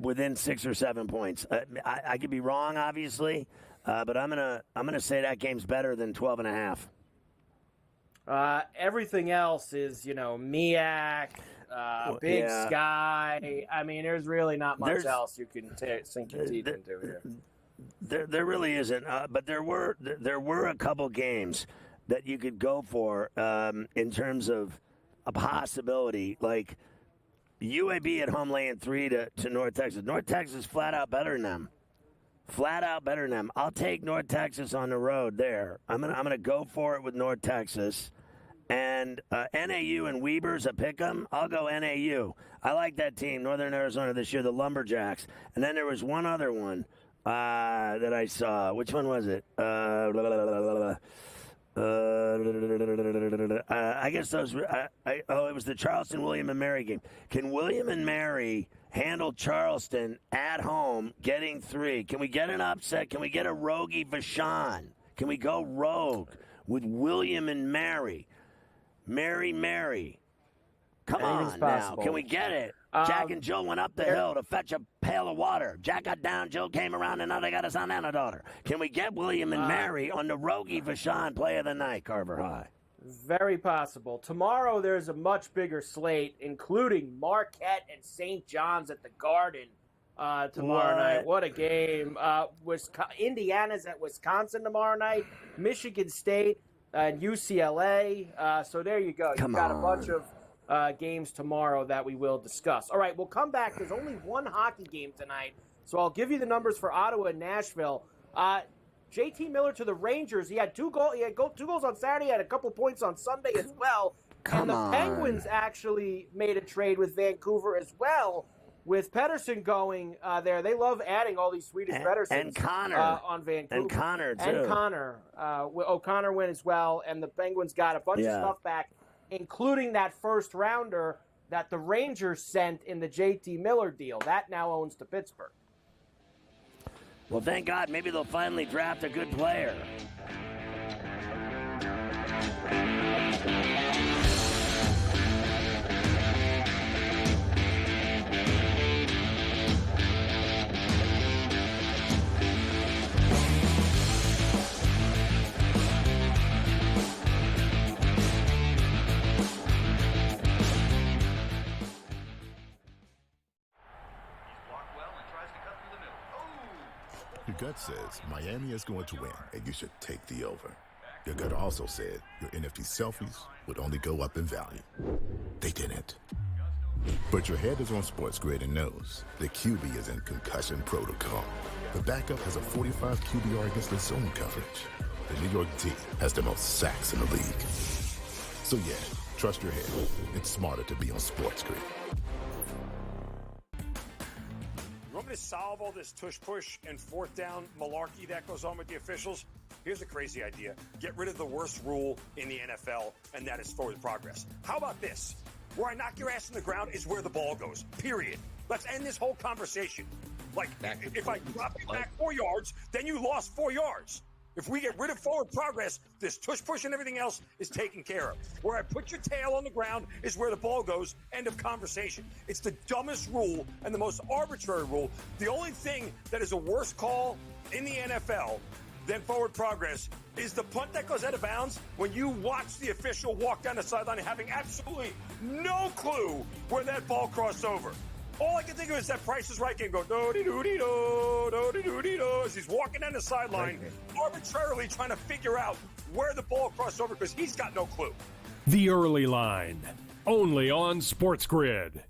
within 6 or 7 points. I could be wrong, obviously, but I'm gonna say that game's better than 12.5. Everything else is, MEAC. Big Sky. I mean, there's really not much else you can sink your teeth into here. There really isn't. But there were a couple games that you could go for in terms of a possibility, like UAB at home laying 3 to North Texas. North Texas flat out better than them. Flat out better than them. I'll take North Texas on the road there. I'm gonna go for it with North Texas. And NAU and Weber's a pick 'em. I'll go NAU. I like that team, Northern Arizona this year, the Lumberjacks. And then there was one other one that I saw. Which one was it? I guess those. It was the Charleston William and Mary game. Can William and Mary handle Charleston at home, getting 3? Can we get an upset? Can we get a roguey Vashon? Can we go rogue with William and Mary? Mary. Come on now. Can we get it? Jack and Jill went up the hill to fetch a pail of water. Jack got down, Jill came around, and now they got a son and a daughter. Can we get William and Mary on the Rogie Vashon play of the night, Carver High? Very possible. Tomorrow there's a much bigger slate, including Marquette and St. John's at the Garden tomorrow night. What a game. Indiana's at Wisconsin tomorrow night. Michigan State and UCLA. So there you go. You've got a bunch of games tomorrow that we will discuss. All right, we'll come back. There's only one hockey game tonight, so I'll give you the numbers for Ottawa and Nashville. JT Miller to the Rangers. He had two goals on Saturday. He had a couple points on Sunday as well. And the Penguins actually made a trade with Vancouver as well, with Pettersson going there. They love adding all these Swedish Petterssons. And Connor. On Vancouver. And Connor, too. And Connor. O'Connor went as well, and the Penguins got a bunch of stuff back, including that first rounder that the Rangers sent in the JT Miller deal. That now owns to Pittsburgh. Well, thank God. Maybe they'll finally draft a good player. Your gut says Miami is going to win, and you should take the over. Your gut also said your NFT selfies would only go up in value. They didn't. But your head is on SportsGrid and knows the QB is in concussion protocol. The backup has a 45 QBR against the zone coverage. The New York team has the most sacks in the league. So yeah, trust your head. It's smarter to be on SportsGrid. You want me to solve all this tush-push and fourth down malarkey that goes on with the officials? Here's a crazy idea. Get rid of the worst rule in the NFL, and that is forward progress. How about this? Where I knock your ass in the ground is where the ball goes, period. Let's end this whole conversation. Like, if I drop you back 4 yards, then you lost 4 yards. If we get rid of forward progress, this tush-push and everything else is taken care of. Where I put your tail on the ground is where the ball goes, end of conversation. It's the dumbest rule and the most arbitrary rule. The only thing that is a worse call in the NFL than forward progress is the punt that goes out of bounds when you watch the official walk down the sideline having absolutely no clue where that ball crossed over. All I can think of is that Price is Right game go do-de-do-de-do, do-de-do-de-do, as he's walking down the sideline, arbitrarily trying to figure out where the ball crossed over because he's got no clue. The Early Line, only on SportsGrid.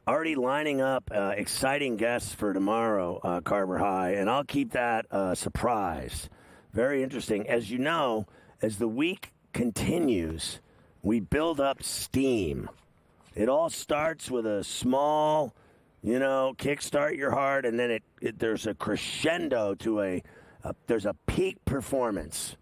Already lining up exciting guests for tomorrow, Carver High, and I'll keep that a surprise. Very interesting. As you know, as the week continues, we build up steam. It all starts with a small, kickstart your heart, and then there's a crescendo to there's a peak performance.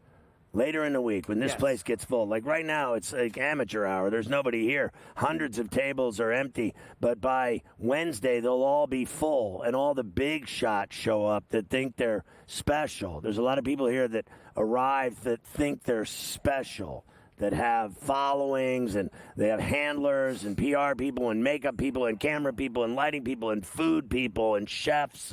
Later in the week, when this place gets full, like right now, it's like amateur hour. There's nobody here. Hundreds of tables are empty. But by Wednesday, they'll all be full, and all the big shots show up that think they're special. There's a lot of people here that arrive that think they're special, that have followings, and they have handlers and PR people and makeup people and camera people and lighting people and food people and chefs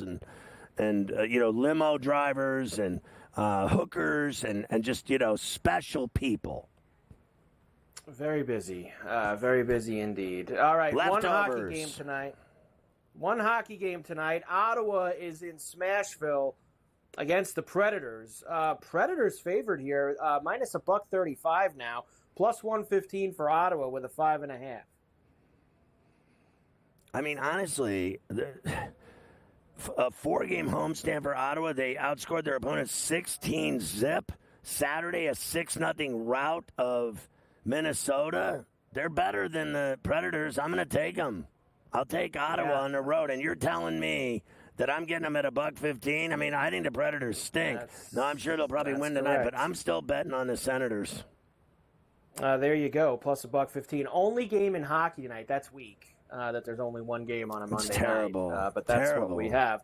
and limo drivers and hookers and just, special people. Very busy indeed. All right, Leftovers. One hockey game tonight. Ottawa is in Smashville against the Predators. Predators favored here, minus $1.35 now, plus 115 for Ottawa with a 5.5. I mean, honestly, a 4-game homestand for Ottawa. They outscored their opponents 16-0. Saturday, a 6-0 rout of Minnesota. They're better than the Predators. I'm going to take them. I'll take Ottawa on the road. And you're telling me that I'm getting them at $1.15? I mean, I think the Predators stink. No, I'm sure they'll probably win tonight, but I'm still betting on the Senators. There you go, plus $1.15. Only game in hockey tonight. That's weak. That there's only one game on a Monday night. But that's what we have.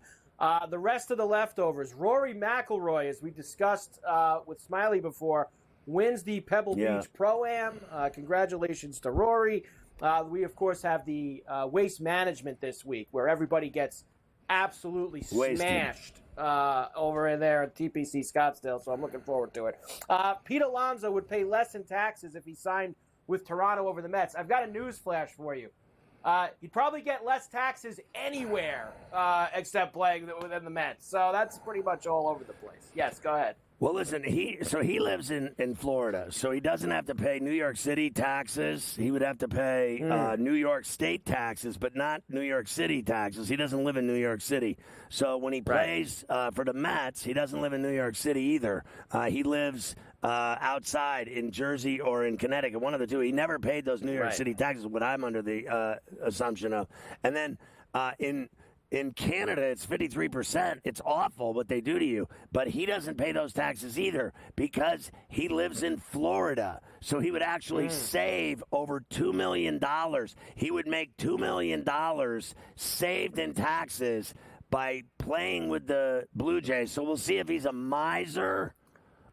The rest of the leftovers. Rory McIlroy, as we discussed with Smiley before, wins the Pebble Beach Pro-Am. Congratulations to Rory. We, of course, have the waste management this week, where everybody gets absolutely smashed over in there at TPC Scottsdale, so I'm looking forward to it. Pete Alonso would pay less in taxes if he signed with Toronto over the Mets. I've got a news flash for you. He'd probably get less taxes anywhere except playing within the Mets. So that's pretty much all over the place. Yes, go ahead. Well, listen, he lives in Florida, so he doesn't have to pay New York City taxes. He would have to pay New York State taxes, but not New York City taxes. He doesn't live in New York City. So when he plays for the Mets, he doesn't live in New York City either. He lives outside in Jersey or in Connecticut, one of the two. He never paid those New York City taxes, what I'm under the assumption of. And then in Canada, it's 53%. It's awful what they do to you. But he doesn't pay those taxes either because he lives in Florida. So he would actually save over $2 million. He would make $2 million saved in taxes by playing with the Blue Jays. So we'll see if he's a miser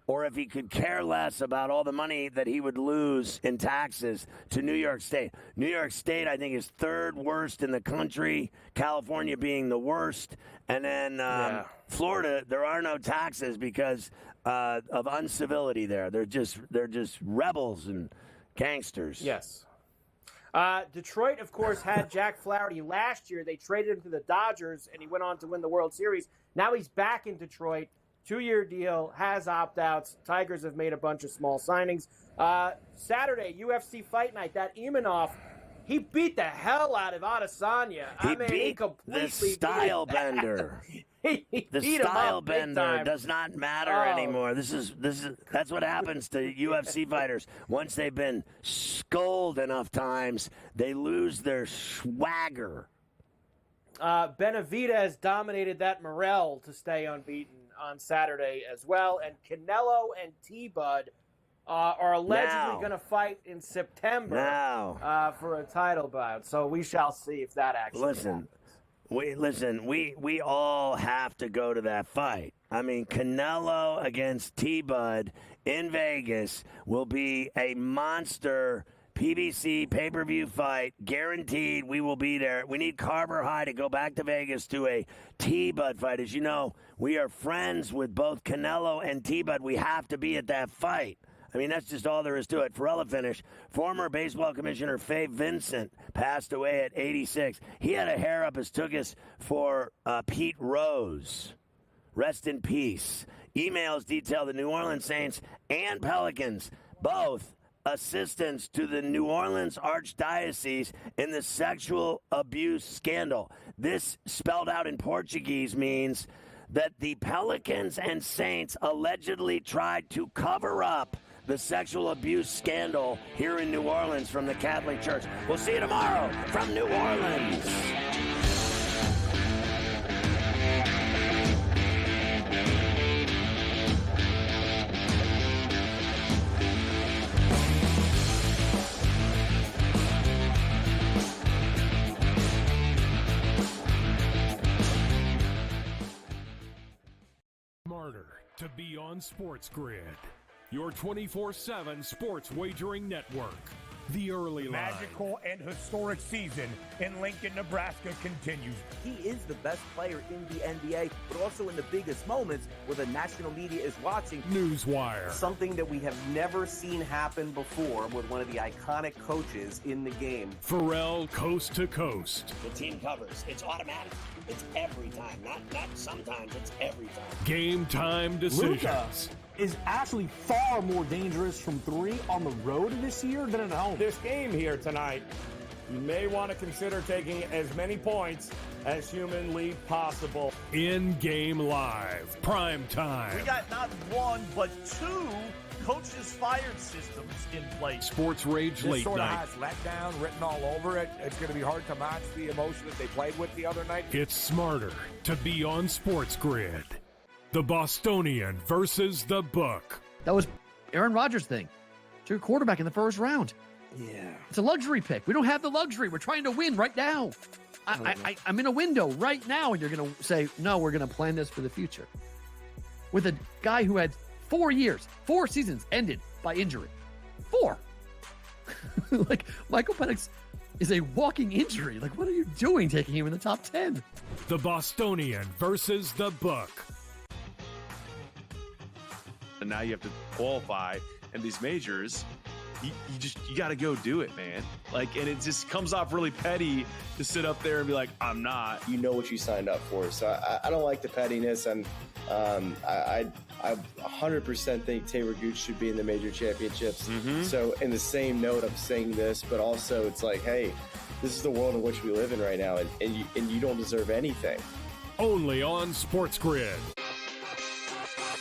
or if he could care less about all the money that he would lose in taxes to New York State. New York State, I think, is third worst in the country, California being the worst. And then Florida, there are no taxes because of uncivility there. They're just rebels and gangsters. Yes. Detroit, of course, had Jack Flaherty last year. They traded him to the Dodgers, and he went on to win the World Series. Now he's back in Detroit. 2-year deal, has opt-outs. Tigers have made a bunch of small signings. Saturday, UFC Fight Night, that Imanov, he beat the hell out of Adesanya. He beat the style bender. The style bender does not matter anymore. That's what happens to UFC fighters. Once they've been scolded enough times, they lose their swagger. Benavidez dominated that Morrell to stay unbeaten on Saturday as well. And Canelo and T-Bud are allegedly going to fight in September for a title bout. So we shall see if that actually happens. We all have to go to that fight. I mean, Canelo against T-Bud in Vegas will be a monster PBC pay-per-view fight, guaranteed. We will be there. We need Carver High to go back to Vegas to a T-Bud fight. As you know, we are friends with both Canelo and T-Bud. We have to be at that fight. I mean, that's just all there is to it. Forella finish. Former baseball commissioner Faye Vincent passed away at 86. He had a hair up his tuchus for Pete Rose. Rest in peace. Emails detail the New Orleans Saints and Pelicans, both assistance to the New Orleans Archdiocese in the sexual abuse scandal. This, spelled out in Portuguese, means that the Pelicans and Saints allegedly tried to cover up the sexual abuse scandal here in New Orleans from the Catholic Church. We'll see you tomorrow from New Orleans. Smarter to be on SportsGrid, your 24/7 sports wagering network. The early line. Magical and historic season in Lincoln, Nebraska continues. He is the best player in the NBA, but also in the biggest moments where the national media is watching. Newswire. Something that we have never seen happen before with one of the iconic coaches in the game. Ferrall, coast to coast. The team covers. It's automatic. It's every time. Not sometimes. It's every time. Game time decisions. Luka is actually far more dangerous from three on the road this year than at home. This game here tonight, you may want to consider taking as many points as humanly possible. In-game live. Prime time. We got not one, but two coaches fired systems in place. Sports Rage Late This sort of Night. has letdown written all over it. It's going to be hard to match the emotion that they played with the other night. It's smarter to be on SportsGrid. The Bostonian versus the Book. That was Aaron Rodgers' thing. Took your quarterback in the first round. Yeah. It's a luxury pick. We don't have the luxury. We're trying to win right now. I'm in a window right now, and you're going to say, no, we're going to plan this for the future. With a guy who had 4 years, 4 seasons ended by injury. 4. Like, Michael Penix is a walking injury. Like, what are you doing taking him in the top 10? The Bostonian versus the Book. And now you have to qualify in these majors. You got to go do it, man. Like, and it just comes off really petty to sit up there and be like, I'm not. You know what you signed up for. So I don't like the pettiness, and I 100% think Taylor Gooch should be in the major championships. So in the same note, I'm saying this, but also it's like, hey, this is the world in which we live in right now, and you don't deserve anything. Only on SportsGrid.